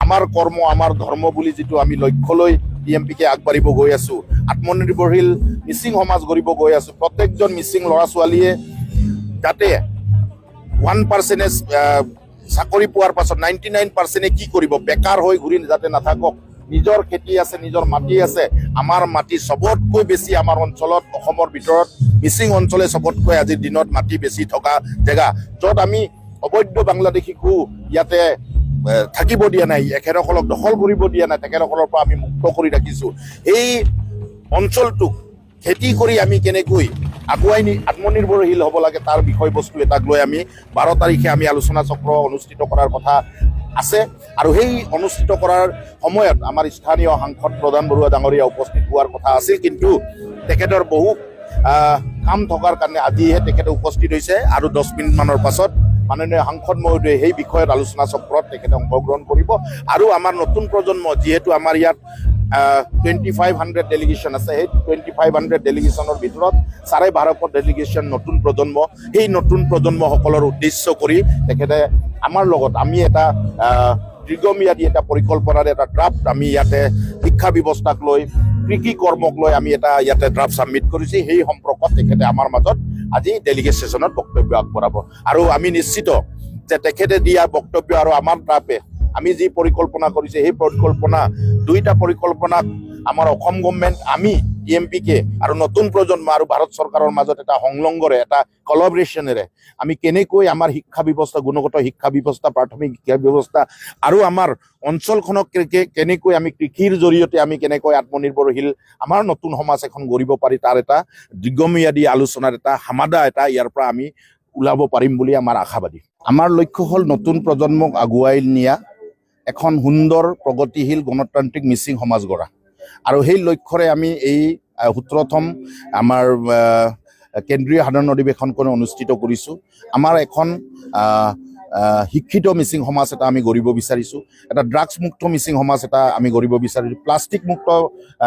আমাৰ কৰ্ম আমাৰ ধৰ্ম বুলি যিটো আমি লক্ষ্য লৈ DMPকে আগবাঢ়িব গৈ আছো, আত্মনিৰ্ভৰশীল মিচিং সমাজ গঢ়িব গৈ আছো। প্ৰত্যেকজন মিচিং ল'ৰা ছোৱালীয়ে যাতে 1% চাকৰি পোৱাৰ পাছত 99% কি কৰিব, বেকাৰ হৈ ঘূৰি যাতে নাথাকক। নিজৰ খেতি আছে, নিজৰ মাটি আছে। আমাৰ মাটি চবতকৈ বেছি আমাৰ অঞ্চলত, অসমৰ ভিতৰত মিচিং অঞ্চলে চবতকৈ আজিৰ দিনত মাটি বেছি থকা জেগা, য'ত আমি অবৈধ বাংলাদেশীকো ইয়াতে থাকিব দিয়া নাই, এখেতসকলক দখল কৰিব দিয়া নাই, তেখেতসকলৰ পৰা আমি মুক্ত কৰি ৰাখিছোঁ। এই অঞ্চলটোক খেতি কৰি আমি কেনেকৈ আগুৱাই নি আত্মনিৰ্ভৰশীল হ'ব লাগে তাৰ বিষয়বস্তু এটাক লৈ আমি 12 তাৰিখে আমি আলোচনা চক্ৰ অনুষ্ঠিত কৰাৰ কথা আছে। আৰু সেই অনুষ্ঠিত কৰাৰ সময়ত আমাৰ স্থানীয় সাংসদ প্ৰধান বৰুৱা ডাঙৰীয়া উপস্থিত হোৱাৰ কথা আছিল, কিন্তু তেখেতৰ বহু কাম থকাৰ কাৰণে আজিহে তেখেতে উপস্থিত হৈছে। আৰু 10 মিনিটমানৰ পাছত মাননীয় সাংসদ মহোদয়ে সেই বিষয়ত আলোচনা চক্ৰত তেখেতে অংশগ্ৰহণ কৰিব। আৰু আমাৰ নতুন প্ৰজন্ম, যিহেতু আমাৰ ইয়াত 2500 ডেলিগেশ্যন আছে, সেই 2500 ডেলিগেশ্যনৰ ভিতৰত 12.5 ডেলিগেশ্যন নতুন প্ৰজন্ম। সেই নতুন প্ৰজন্মসকলৰ উদ্দেশ্য কৰি তেখেতে আমাৰ লগত আমি এটা দীৰ্ঘম্যাদী এটা পৰিকল্পনাৰ এটা ড্ৰাফ্ট আমি ইয়াতে শিক্ষা ব্যৱস্থাক লৈ, কৃষি কৰ্মক লৈ আমি এটা ইয়াতে ড্ৰাফ্ট ছাবমিট কৰিছোঁ। সেই সম্পৰ্কত তেখেতে আমাৰ মাজত আজি ডেলিগেট ছেশ্যনত বক্তব্য আগবঢ়াব। আৰু আমি নিশ্চিত যে তেখেতে দিয়া বক্তব্য আৰু আমাৰ ড্ৰাফ্টে আমি যি পৰিকল্পনা কৰিছে, সেই পৰিকল্পনা দুইটা পৰিকল্পনাক আমাৰ অসম গভৰ্ণমেণ্ট, আমি DMPকে আৰু নতুন প্ৰজন্ম আৰু ভাৰত চৰকাৰৰ মাজত এটা সংলগ্নৰে, এটা কলাবৰেশ্যনেৰে আমি কেনেকৈ আমাৰ শিক্ষা ব্যৱস্থা, গুণগত শিক্ষা ব্যৱস্থা, প্ৰাথমিক শিক্ষা ব্যৱস্থা আৰু আমাৰ অঞ্চলখনক কেনেকৈ আমি কৃষিৰ জৰিয়তে আমি কেনেকৈ আত্মনিৰ্ভৰশীল আমাৰ নতুন সমাজ এখন গঢ়িব পাৰি, তাৰ এটা দীৰ্ঘম্যাদী আলোচনাৰ এটা সমাধা এটা ইয়াৰ পৰা আমি ওলাব পাৰিম বুলি আমাৰ আশাবাদী। আমাৰ লক্ষ্য হ'ল নতুন প্ৰজন্মক আগুৱাই নিয়া এখন সুন্দৰ প্ৰগতিশীল গণতান্ত্ৰিক মিচিং সমাজ গঢ়া। আৰু সেই লক্ষ্যৰে আমি এই 17তম আমাৰ কেন্দ্ৰীয় সাধাৰণ অধিৱেশনখন অনুষ্ঠিত কৰিছোঁ। আমাৰ এখন শিক্ষিত মিচিং সমাজ এটা আমি গঢ়িব বিচাৰিছোঁ, এটা ড্ৰাগছ মুক্ত মিচিং সমাজ এটা আমি গঢ়িব বিচাৰিছোঁ, প্লাষ্টিক মুক্ত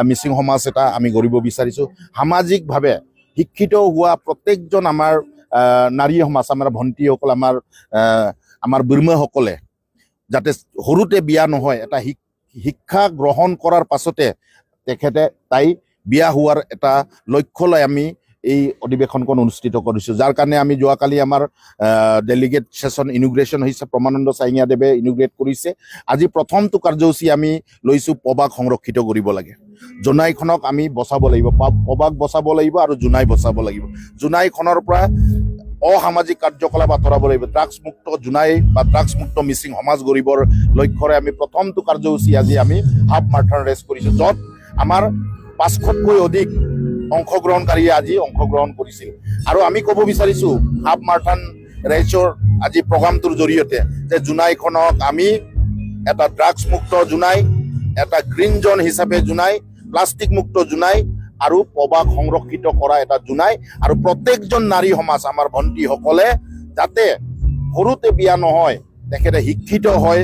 মিচিং সমাজ এটা আমি গঢ়িব বিচাৰিছোঁ। সামাজিকভাৱে শিক্ষিত হোৱা প্ৰত্যেকজন আমাৰ নাৰী সমাজ, আমাৰ ভণ্টিসকল, আমাৰ বীৰমাসকলে যাতে সৰুতে বিয়া নহয়, এটা শিক্ষা গ্ৰহণ কৰাৰ পাছতে তেখেতে তাই বিয়া হোৱাৰ এটা লক্ষ্য লৈ আমি এই অধিৱেশনখন অনুষ্ঠিত কৰিছোঁ। যাৰ কাৰণে আমি যোৱাকালি আমাৰ ডেলিগেট ছেশ্যন ইনোগ্ৰেশ্যন হৈছে, প্ৰমানন্দ চাইঙীয়াদেৱে ইনোগ্ৰেট কৰিছে। আজি প্ৰথমটো কাৰ্যসূচী আমি লৈছোঁ, পবাক সংৰক্ষিত কৰিব লাগে, জোনাইখনক আমি বচাব লাগিব, পবাক বচাব লাগিব আৰু জোনাই বচাব লাগিব। জোনাইখনৰ পৰা অসামাজিক কাৰ্যকলাপ আঁতৰাব লাগিব। ড্ৰাগছ মুক্ত জোনাই বা ড্ৰাগছ মুক্ত মিচিং সমাজ গঢ়িবৰ লক্ষ্যৰে আমি প্ৰথমটো কাৰ্যসূচী আজি আমি হাফ মাৰাথন ৰেচ কৰিছোঁ, য'ত আমাৰ 500তকৈ অধিক অংশগ্ৰহণকাৰীয়ে আজি অংশগ্ৰহণ কৰিছিল। আৰু আমি ক'ব বিচাৰিছোঁ হাফ মাৰাথন ৰেচৰ আজি প্ৰগ্ৰামটোৰ জৰিয়তে যে জোনাইখনক আমি এটা ড্ৰাগছ মুক্ত জোনাই, এটা গ্ৰীণ জ'ন হিচাপে জোনাই, প্লাষ্টিক মুক্ত জোনাই আৰু পবাক সংৰক্ষিত কৰা এটা জোনাই। আৰু প্ৰত্যেকজন নাৰী সমাজ, আমাৰ ভণ্টিসকলে যাতে সৰুতে বিয়া নহয়, তেখেতে শিক্ষিত হয়,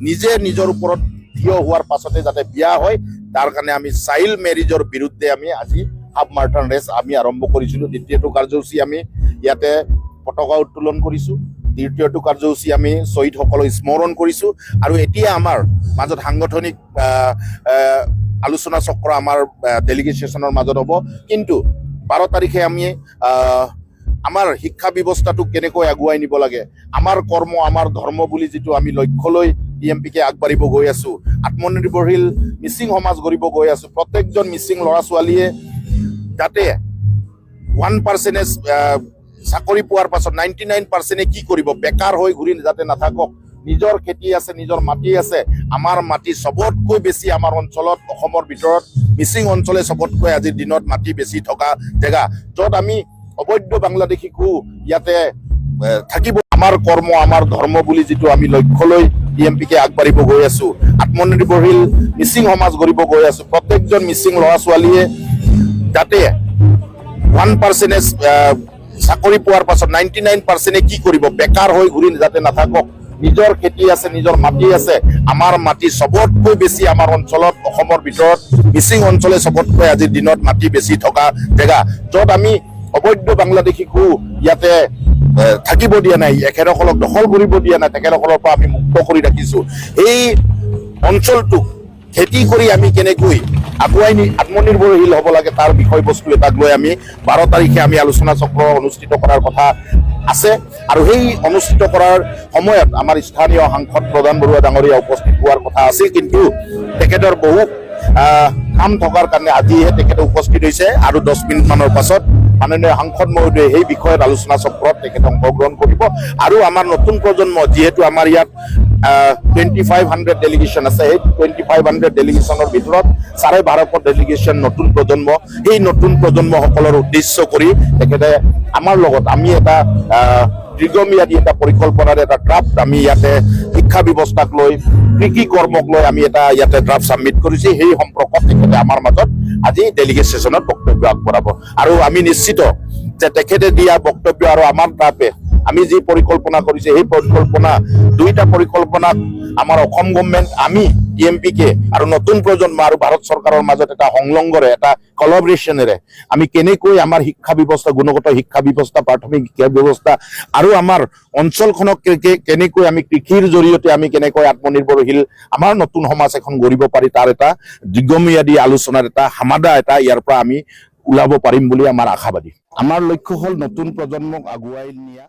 নিজে নিজৰ ওপৰত থিয় হোৱাৰ পাছতে যাতে বিয়া হয়, তাৰ কাৰণে আমি চাইল্ড মেৰিজৰ বিৰুদ্ধে আমি আজি হাফ মাৰাথন ৰেচ আমি আৰম্ভ কৰিছিলোঁ। দ্বিতীয়টো কাৰ্যসূচী আমি ইয়াতে পতাকা উত্তোলন কৰিছোঁ, তৃতীয়টো কাৰ্যসূচী আমি শ্বহীদসকলক স্মৰণ কৰিছোঁ। আৰু এতিয়া আমাৰ মাজত সাংগঠনিক আলোচনা চক্ৰ আমাৰ ডেলিগেট ছেশ্যনৰ মাজত হ'ব। কিন্তু 12 তাৰিখে আমি আমাৰ শিক্ষা ব্যৱস্থাটোক কেনেকৈ আগুৱাই নিব লাগে, আমাৰ কৰ্ম আমাৰ ধৰ্ম বুলি যিটো আমি লক্ষ্য লৈ DMPকে আগবাঢ়িব গৈ আছোঁ, আত্মনিৰ্ভৰশীল মিচিং সমাজ গঢ়িব গৈ আছোঁ। প্ৰত্যেকজন মিচিং ল'ৰা ছোৱালীয়ে যাতে 1% চাকৰি পোৱাৰ পাছত 99% কি কৰিব, বেকাৰ হৈ ঘূৰি যাতে নাথাকক। নিজৰ খেতি আছে, নিজৰ মাটি আছে। আমাৰ মাটি চবতকৈ বেছি আমাৰ অঞ্চলত, অসমৰ ভিতৰত মিচিং অঞ্চলে চবতকৈ আজিৰ দিনত মাটি বেছি থকা জেগা, য'ত আমি অবৈধ বাংলাদেশীকো ইয়াতে থাকিব। আমাৰ কৰ্ম আমাৰ ধৰ্ম বুলি যিটো আমি লক্ষ্য লৈ DMPকে আগবাঢ়িব গৈ আছোঁ, আত্মনিৰ্ভৰশীল মিচিং সমাজ গঢ়িব গৈ আছোঁ। প্ৰত্যেকজন মিচিং ল'ৰা ছোৱালীয়ে যাতে 1% চাকৰি পোৱাৰ পাছত 99% কি কৰিব, বেকাৰ হৈ ঘূৰি যাতে নাথাকক। নিজৰ খেতি আছে, নিজৰ মাটি আছে। আমাৰ মাটি চবতকৈ বেছি আমাৰ অঞ্চলত, অসমৰ ভিতৰত মিচিং অঞ্চলে চবতকৈ আজিৰ দিনত মাটি বেছি থকা জেগা, য'ত আমি অবৈধ বাংলাদেশীকো ইয়াতে থাকিব দিয়া নাই, এখেতসকলক দখল কৰিব দিয়া নাই, তেখেতসকলৰ পৰা আমি মুক্ত কৰি ৰাখিছোঁ। এই অঞ্চলটোক খেতি কৰি আমি কেনেকৈ আগুৱাই আত্মনিৰ্ভৰশীল হ'ব লাগে তাৰ বিষয়বস্তু এটাক লৈ আমি 12 তাৰিখে আমি আলোচনা চক্ৰ অনুষ্ঠিত কৰাৰ কথা আছে আৰু সেই অনুষ্ঠিত কৰাৰ সময়ত আমাৰ স্থানীয় সাংসদ প্ৰধান বৰুৱা ডাঙৰীয়া উপস্থিত হোৱাৰ কথা আছিল কিন্তু তেখেতৰ বহু কাম থকাৰ কাৰণে আজিহে তেখেতে উপস্থিত হৈছে আৰু 10 মিনিট মানৰ পাছত মাননীয় সাংসদ মহোদয়ে সেই বিষয়ত আলোচনা চক্ৰত তেখেতে অংশগ্ৰহণ কৰিব আৰু আমাৰ নতুন প্ৰজন্ম যিহেতু আমাৰ ইয়াত 2500 ডেলিগেশ্যন আছে সেই 2500 ডেলিগেশ্যনৰ ভিতৰত 12.5 ডেলিগেশ্যন নতুন প্ৰজন্ম এই নতুন প্ৰজন্মসকলৰ উদ্দেশ্য কৰি তেখেতে আমাৰ লগত আমি এটা দীৰ্ঘম্যাদী এটা পৰিকল্পনাৰ এটা ড্ৰাফ্ট আমি ইয়াতে শিক্ষা ব্যৱস্থাক লৈ কৃষি কৰ্মক লৈ আমি এটা ইয়াতে ড্ৰাফ্ট ছাবমিট কৰিছে সেই সম্পৰ্কত তেখেতে আমাৰ মাজত আজি ডেলিগেট ছেছনত বক্তব্য আগবঢ়াব আৰু আমি নিশ্চিত যে তেখেতে দিয়া বক্তব্য আৰু আমাৰ ড্ৰাফ্টে আমি যি পৰিকল্পনা কৰিছে সেই পৰিকল্পনা দুইটা পৰিকল্পনাত আমাৰ অসম গভৰ্ণমেণ্ট আমি টিএমপিকে আৰু নতুন প্ৰজন্ম আৰু ভাৰত চৰকাৰৰ মাজত এটা সংলগ্নৰে এটা কলাবৰেশ্যনেৰে আমি কেনেকৈ আমাৰ শিক্ষা ব্যৱস্থা গুণগত শিক্ষা ব্যৱস্থা প্ৰাথমিক শিক্ষা ব্যৱস্থা আৰু আমাৰ অঞ্চলখনক কেনেকৈ আমি কৃষিৰ জৰিয়তে আমি কেনেকৈ আত্মনিৰ্ভৰশীল আমাৰ নতুন সমাজ এখন গঢ়িব পাৰি তাৰ এটা দীৰ্ঘম্যাদী আলোচনাৰ এটা সমাধা এটা ইয়াৰ পৰা আমি ওলাব পাৰিম বুলি আমাৰ আশাবাদী আমাৰ লক্ষ্য হ'ল নতুন প্ৰজন্মক আগুৱাই নিয়া